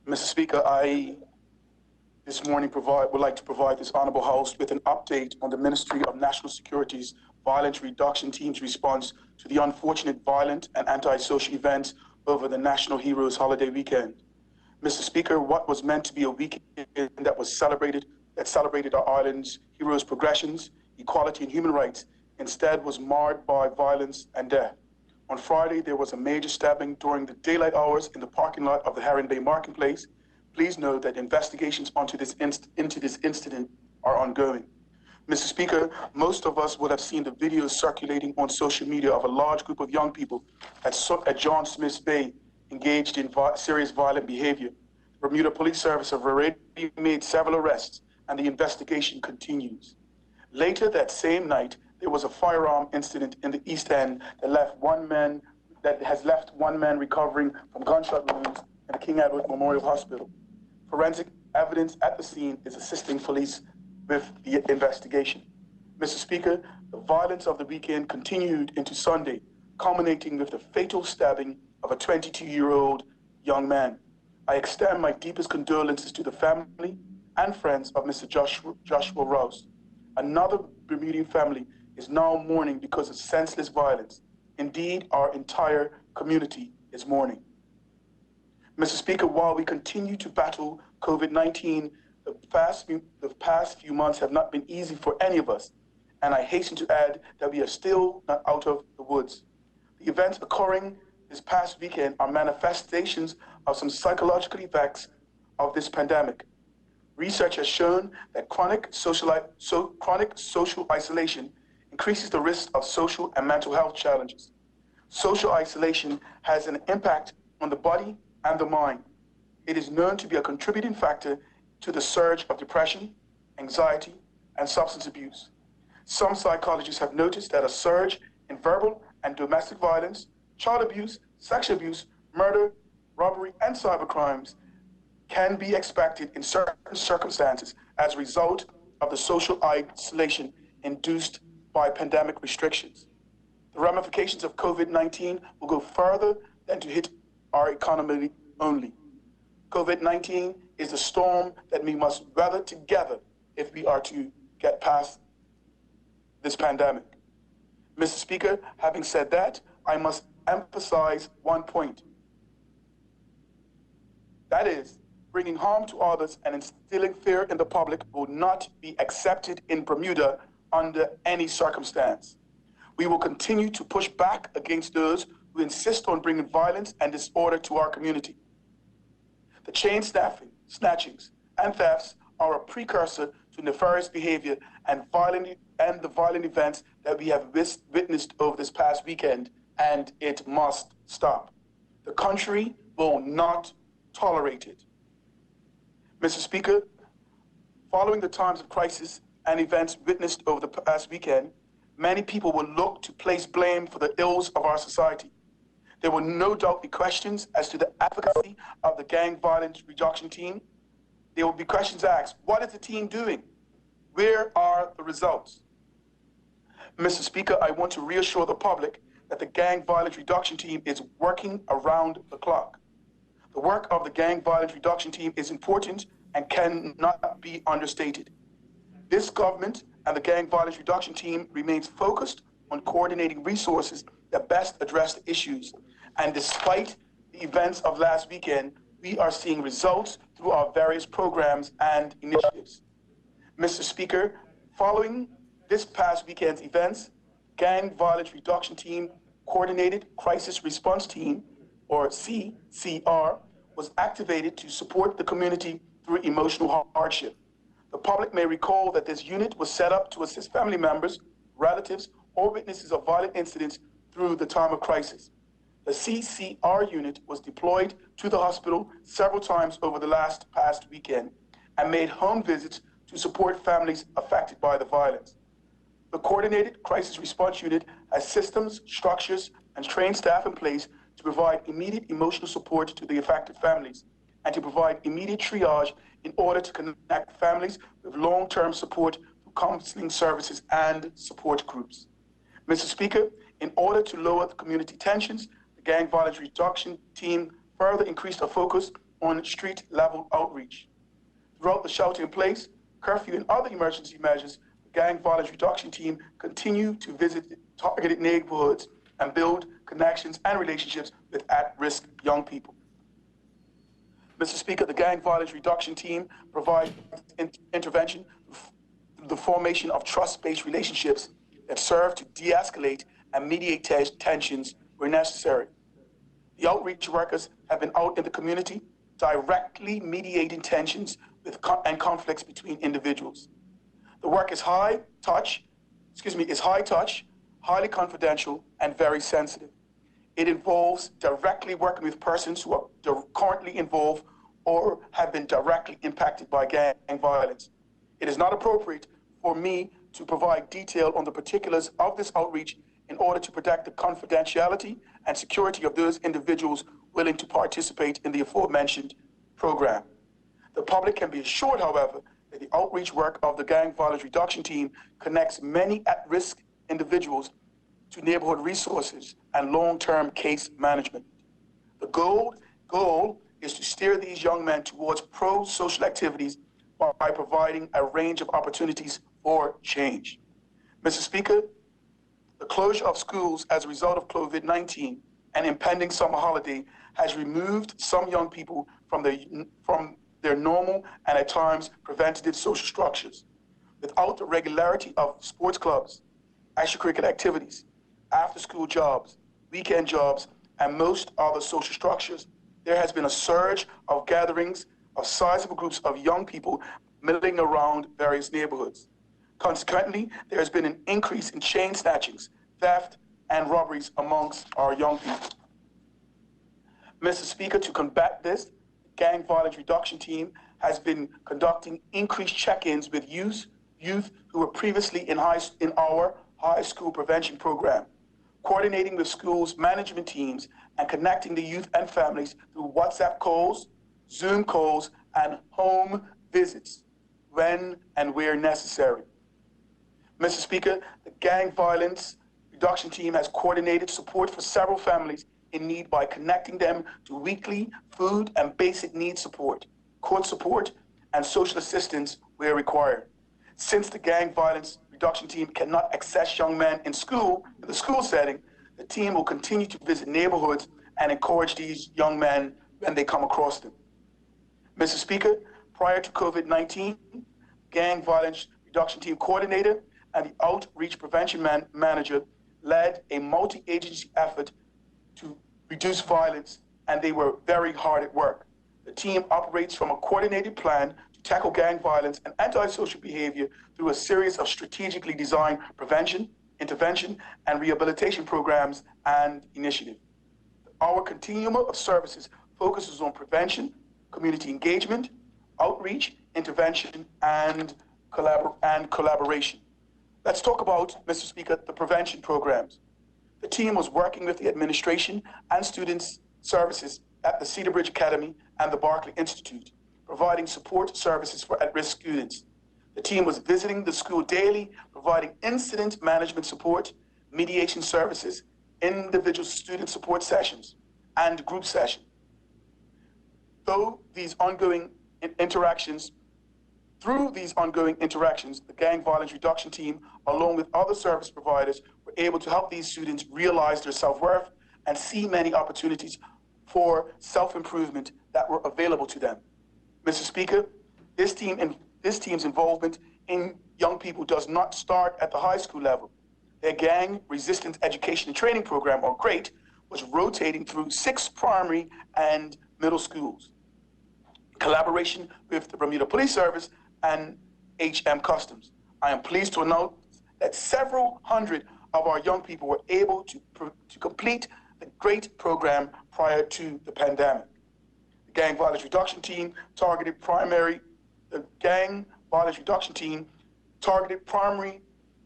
Mr. Speaker, I this morning would like to provide this honorable House with an update on the Ministry of National Security's Violence Reduction Team's response to the unfortunate violent and antisocial events over the National Heroes holiday weekend. Mr. Speaker, what was meant to be a weekend that celebrated our island's heroes' progressions, equality, and human rights, instead was marred by violence and death. On Friday, there was a major stabbing during the daylight hours in the parking lot of the Heron Bay Marketplace. Please note that investigations into this incident are ongoing. Mr. Speaker, most of us would have seen the videos circulating on social media of a large group of young people at John Smith's Bay engaged in serious violent behavior. The Bermuda Police Service have already made several arrests, and the investigation continues. Later that same night, there was a firearm incident in the East End that has left one man recovering from gunshot wounds at the King Edward Memorial Hospital. Forensic evidence at the scene is assisting police with the investigation. Mr. Speaker, the violence of the weekend continued into Sunday, culminating with the fatal stabbing of a 22-year-old young man. I extend my deepest condolences to the family and friends of Mr. Joshua Rouse. Another Bermudian family is now mourning because of senseless violence. Indeed, our entire community is mourning. Mr. Speaker, while we continue to battle COVID-19, the past few months have not been easy for any of us, and I hasten to add that we are still not out of the woods. The events occurring this past weekend are manifestations of some psychological effects of this pandemic. Research has shown that chronic social isolation increases the risk of social and mental health challenges. Social isolation has an impact on the body and the mind. It is known to be a contributing factor to the surge of depression, anxiety, and substance abuse. Some psychologists have noticed that a surge in verbal and domestic violence, child abuse, sexual abuse, murder, robbery, and cybercrimes can be expected in certain circumstances as a result of the social isolation induced by pandemic restrictions. The ramifications of COVID-19 will go further than to hit our economy only. COVID-19 is a storm that we must weather together if we are to get past this pandemic. Mr. Speaker, having said that, I must emphasize one point. That is, bringing harm to others and instilling fear in the public will not be accepted in Bermuda under any circumstance. We will continue to push back against those who insist on bringing violence and disorder to our community. The chain snatchings, and thefts are a precursor to nefarious behavior and the violent events that we have witnessed over this past weekend, and it must stop. The country will not tolerate it. Mr. Speaker, following the times of crisis and events witnessed over the past weekend, many people will look to place blame for the ills of our society. There will no doubt be questions as to the efficacy of the gang violence reduction team. There will be questions asked, what is the team doing? Where are the results? Mr. Speaker, I want to reassure the public that the gang violence reduction team is working around the clock. The work of the gang violence reduction team is important and cannot be understated. This government and the gang violence reduction team remains focused on coordinating resources that best address the issues. And despite the events of last weekend, we are seeing results through our various programs and initiatives. Mr. Speaker, following this past weekend's events, Gang Violence Reduction Team Coordinated Crisis Response Team, or CCR, was activated to support the community through emotional hardship. The public may recall that this unit was set up to assist family members, relatives, or witnesses of violent incidents through the time of crisis. The CCR unit was deployed to the hospital several times over the past weekend and made home visits to support families affected by the violence. The Coordinated Crisis Response Unit has systems, structures, and trained staff in place to provide immediate emotional support to the affected families and to provide immediate triage in order to connect families with long-term support through counseling services and support groups. Mr. Speaker, in order to lower the community tensions, the Gang Violence Reduction Team further increased our focus on street-level outreach. Throughout the shelter-in-place, curfew, and other emergency measures, the gang violence reduction team continue to visit targeted neighborhoods and build connections and relationships with at-risk young people. Mr. Speaker, the gang violence reduction team provides intervention through the formation of trust-based relationships that serve to de-escalate and mediate tensions where necessary. The outreach workers have been out in the community directly mediating tensions and conflicts between individuals. The work is high touch, highly confidential, and very sensitive. It involves directly working with persons who are currently involved or have been directly impacted by gang violence. It is not appropriate for me to provide detail on the particulars of this outreach in order to protect the confidentiality and security of those individuals willing to participate in the aforementioned program. The public can be assured, however, that the outreach work of the gang violence reduction team connects many at-risk individuals to neighborhood resources and long-term case management. The goal is to steer these young men towards pro-social activities by providing a range of opportunities for change. Mr. Speaker, the closure of schools as a result of COVID-19 and impending summer holiday has removed some young people from their normal and at times preventative social structures. Without the regularity of sports clubs, extracurricular activities, after-school jobs, weekend jobs, and most other social structures, there has been a surge of gatherings of sizable groups of young people milling around various neighborhoods. Consequently, there has been an increase in chain snatchings, theft, and robberies amongst our young people. Mr. Speaker, to combat this, the gang violence reduction team has been conducting increased check-ins with youth who were previously in our high school prevention program, coordinating with schools' management teams and connecting the youth and families through WhatsApp calls, Zoom calls, and home visits when and where necessary. Mr. Speaker, the gang violence reduction team has coordinated support for several families in need by connecting them to weekly food and basic needs support, court support, and social assistance where required. Since the gang violence reduction team cannot access young men in the school setting, the team will continue to visit neighborhoods and encourage these young men when they come across them. Mr. Speaker, prior to COVID-19, gang violence reduction team coordinator and the outreach prevention manager led a multi-agency effort to reduce violence, and they were very hard at work. The team operates from a coordinated plan to tackle gang violence and antisocial behavior through a series of strategically designed prevention, intervention, and rehabilitation programs and initiatives. Our continuum of services focuses on prevention, community engagement, outreach, intervention, and collaboration. Let's talk about, Mr. Speaker, the prevention programs. The team was working with the administration and students' services at the Cedar Bridge Academy and the Barclay Institute, providing support services for at-risk students. The team was visiting the school daily, providing incident management support, mediation services, individual student support sessions, and group sessions. Through these ongoing interactions, the gang violence reduction team, along with other service providers, were able to help these students realize their self-worth and see many opportunities for self-improvement that were available to them. Mr. Speaker, this team's involvement in young people does not start at the high school level. Their gang resistance education and training program, or GREAT, was rotating through 6 primary and middle schools. In collaboration with the Bermuda Police Service and HM Customs, I am pleased to announce that several hundred of our young people were able to complete the GREAT program prior to the pandemic. The gang violence reduction team targeted primary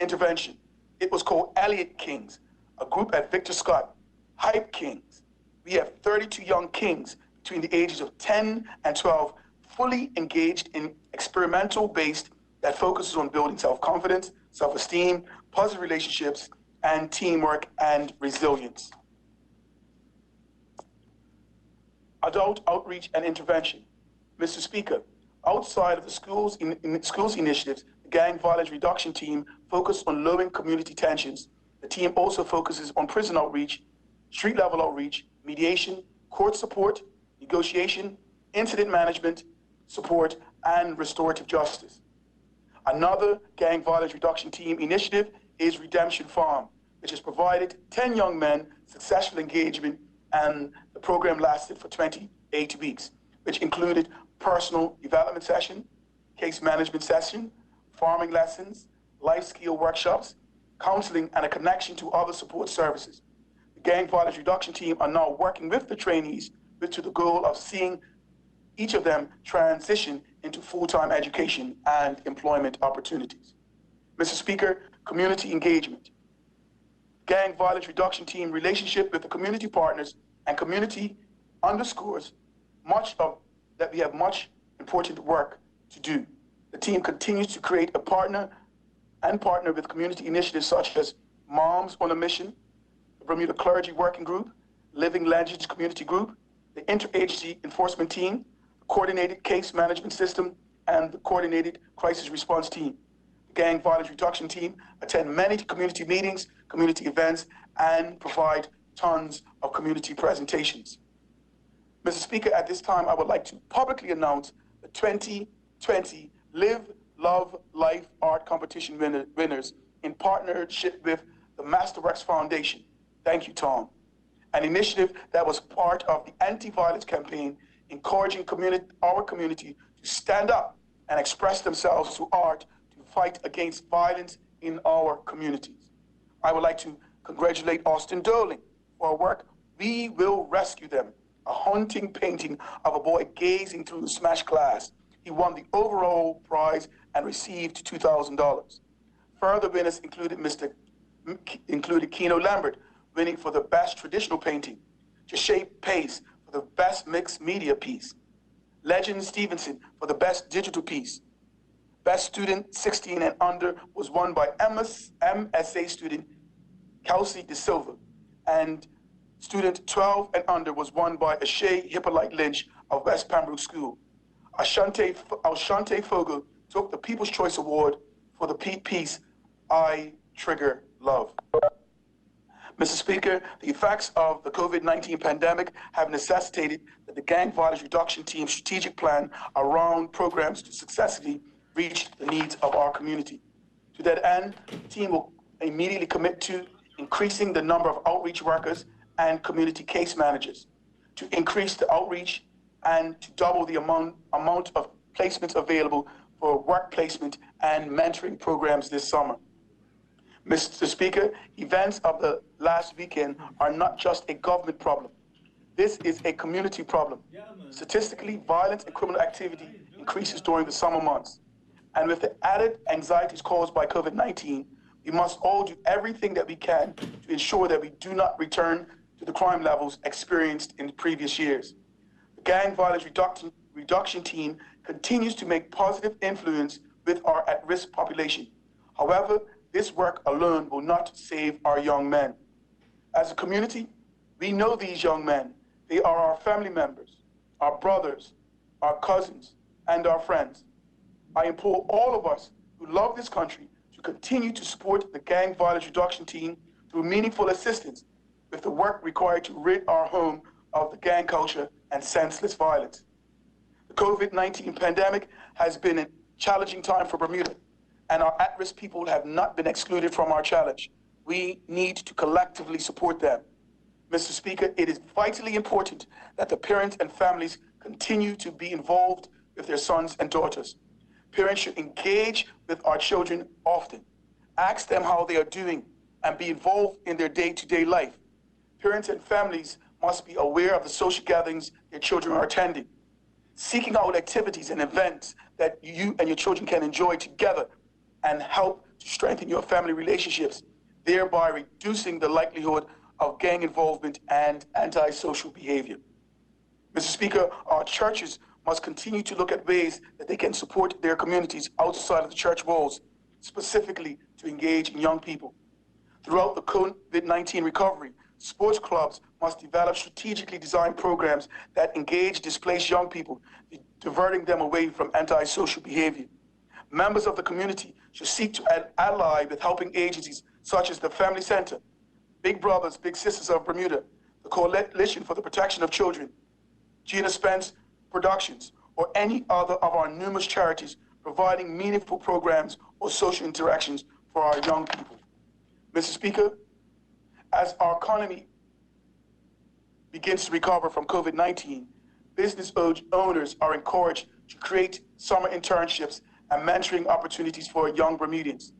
intervention. It was called Elliott Kings, a group at Victor Scott, Hype Kings. We have 32 young kings between the ages of 10 and 12 fully engaged in experimental based that focuses on building self-confidence, self-esteem, positive relationships, and teamwork and resilience. Adult outreach and intervention. Mr. Speaker, outside of the schools initiatives, the Gang Violence Reduction Team focused on lowering community tensions. The team also focuses on prison outreach, street-level outreach, mediation, court support, negotiation, incident management, support, and restorative justice. Another Gang Violence Reduction Team initiative is Redemption Farm, which has provided 10 young men successful engagement, and the program lasted for 28 weeks, which included personal development session, case management session, farming lessons, life skill workshops, counseling, and a connection to other support services. The Gang Violence Reduction Team are now working with the trainees to the goal of seeing each of them transition into full-time education and employment opportunities. Mr. Speaker, community engagement. Gang Violence Reduction Team relationship with the community partners and community underscores that we have much important work to do. The team continues to create a partner with community initiatives such as Moms on a Mission, the Bermuda Clergy Working Group, Living Legends Community Group, the Interagency Enforcement Team, the Coordinated Case Management System, and the Coordinated Crisis Response Team. The Gang Violence Reduction Team attend many community meetings, community events, and provide tons of community presentations. Mr. Speaker, at this time, I would like to publicly announce the 2020 Live, Love, Life Art Competition winners in partnership with the Masterworks Foundation. Thank you, Tom. An initiative that was part of the anti-violence campaign, encouraging our community to stand up and express themselves through art to fight against violence in our communities. I would like to congratulate Austin Doling for her work, We Will Rescue Them, a haunting painting of a boy gazing through the smashed glass. He won the overall prize and received $2,000. Further winners included Keno Lambert, winning for the best traditional painting, Jashay Pace for the best mixed media piece, Legend Stevenson for the best digital piece. Best student 16 and under was won by MSA student Kelsey De Silva, and student 12 and under was won by Ashay Hippolyte Lynch of West Pembroke School. Ashante Fogel took the People's Choice Award for the piece, I Trigger Love. Mr. Speaker, the effects of the COVID-19 pandemic have necessitated that the Gang Violence Reduction Team's strategic plan around programs to successfully reach the needs of our community. To that end, the team will immediately commit to increasing the number of outreach workers and community case managers, to increase the outreach and to double the amount of placements available for work placement and mentoring programs this summer. Mr. Speaker, events of the last weekend are not just a government problem. This is a community problem. Statistically, violence and criminal activity increases during the summer months. And with the added anxieties caused by COVID-19, we must all do everything that we can to ensure that we do not return to the crime levels experienced in previous years. The Gang Violence Reduction Team continues to make positive influence with our at-risk population. However, this work alone will not save our young men. As a community, we know these young men. They are our family members, our brothers, our cousins, and our friends. I implore all of us who love this country to continue to support the Gang Violence Reduction Team through meaningful assistance with the work required to rid our home of the gang culture and senseless violence. The COVID-19 pandemic has been a challenging time for Bermuda, and our at-risk people have not been excluded from our challenge. We need to collectively support them. Mr. Speaker, it is vitally important that the parents and families continue to be involved with their sons and daughters. Parents should engage with our children often, ask them how they are doing, and be involved in their day-to-day life. Parents and families must be aware of the social gatherings their children are attending, seeking out activities and events that you and your children can enjoy together and help to strengthen your family relationships, thereby reducing the likelihood of gang involvement and antisocial behavior. Mr. Speaker, our churches must continue to look at ways that they can support their communities outside of the church walls, specifically to engage in young people. Throughout the COVID-19 recovery, sports clubs must develop strategically designed programs that engage displaced young people, diverting them away from antisocial behavior. Members of the community should seek to ally with helping agencies such as the Family Center, Big Brothers, Big Sisters of Bermuda, the Coalition for the Protection of Children, Gina Spence Productions, or any other of our numerous charities providing meaningful programs or social interactions for our young people. Mr. Speaker, as our economy begins to recover from COVID-19, business owners are encouraged to create summer internships and mentoring opportunities for young Bermudians.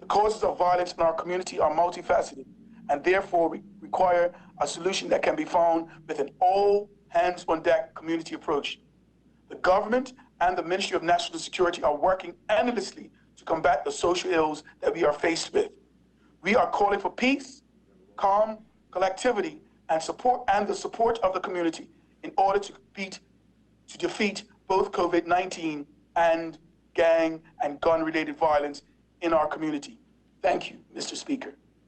The causes of violence in our community are multifaceted and therefore require a solution that can be found with an all-hands-on-deck community approach. The government and the Ministry of National Security are working endlessly to combat the social ills that we are faced with. We are calling for peace, calm, collectivity, and the support of the community in order to defeat both COVID-19 and gang and gun-related violence in our community. Thank you, Mr. Speaker.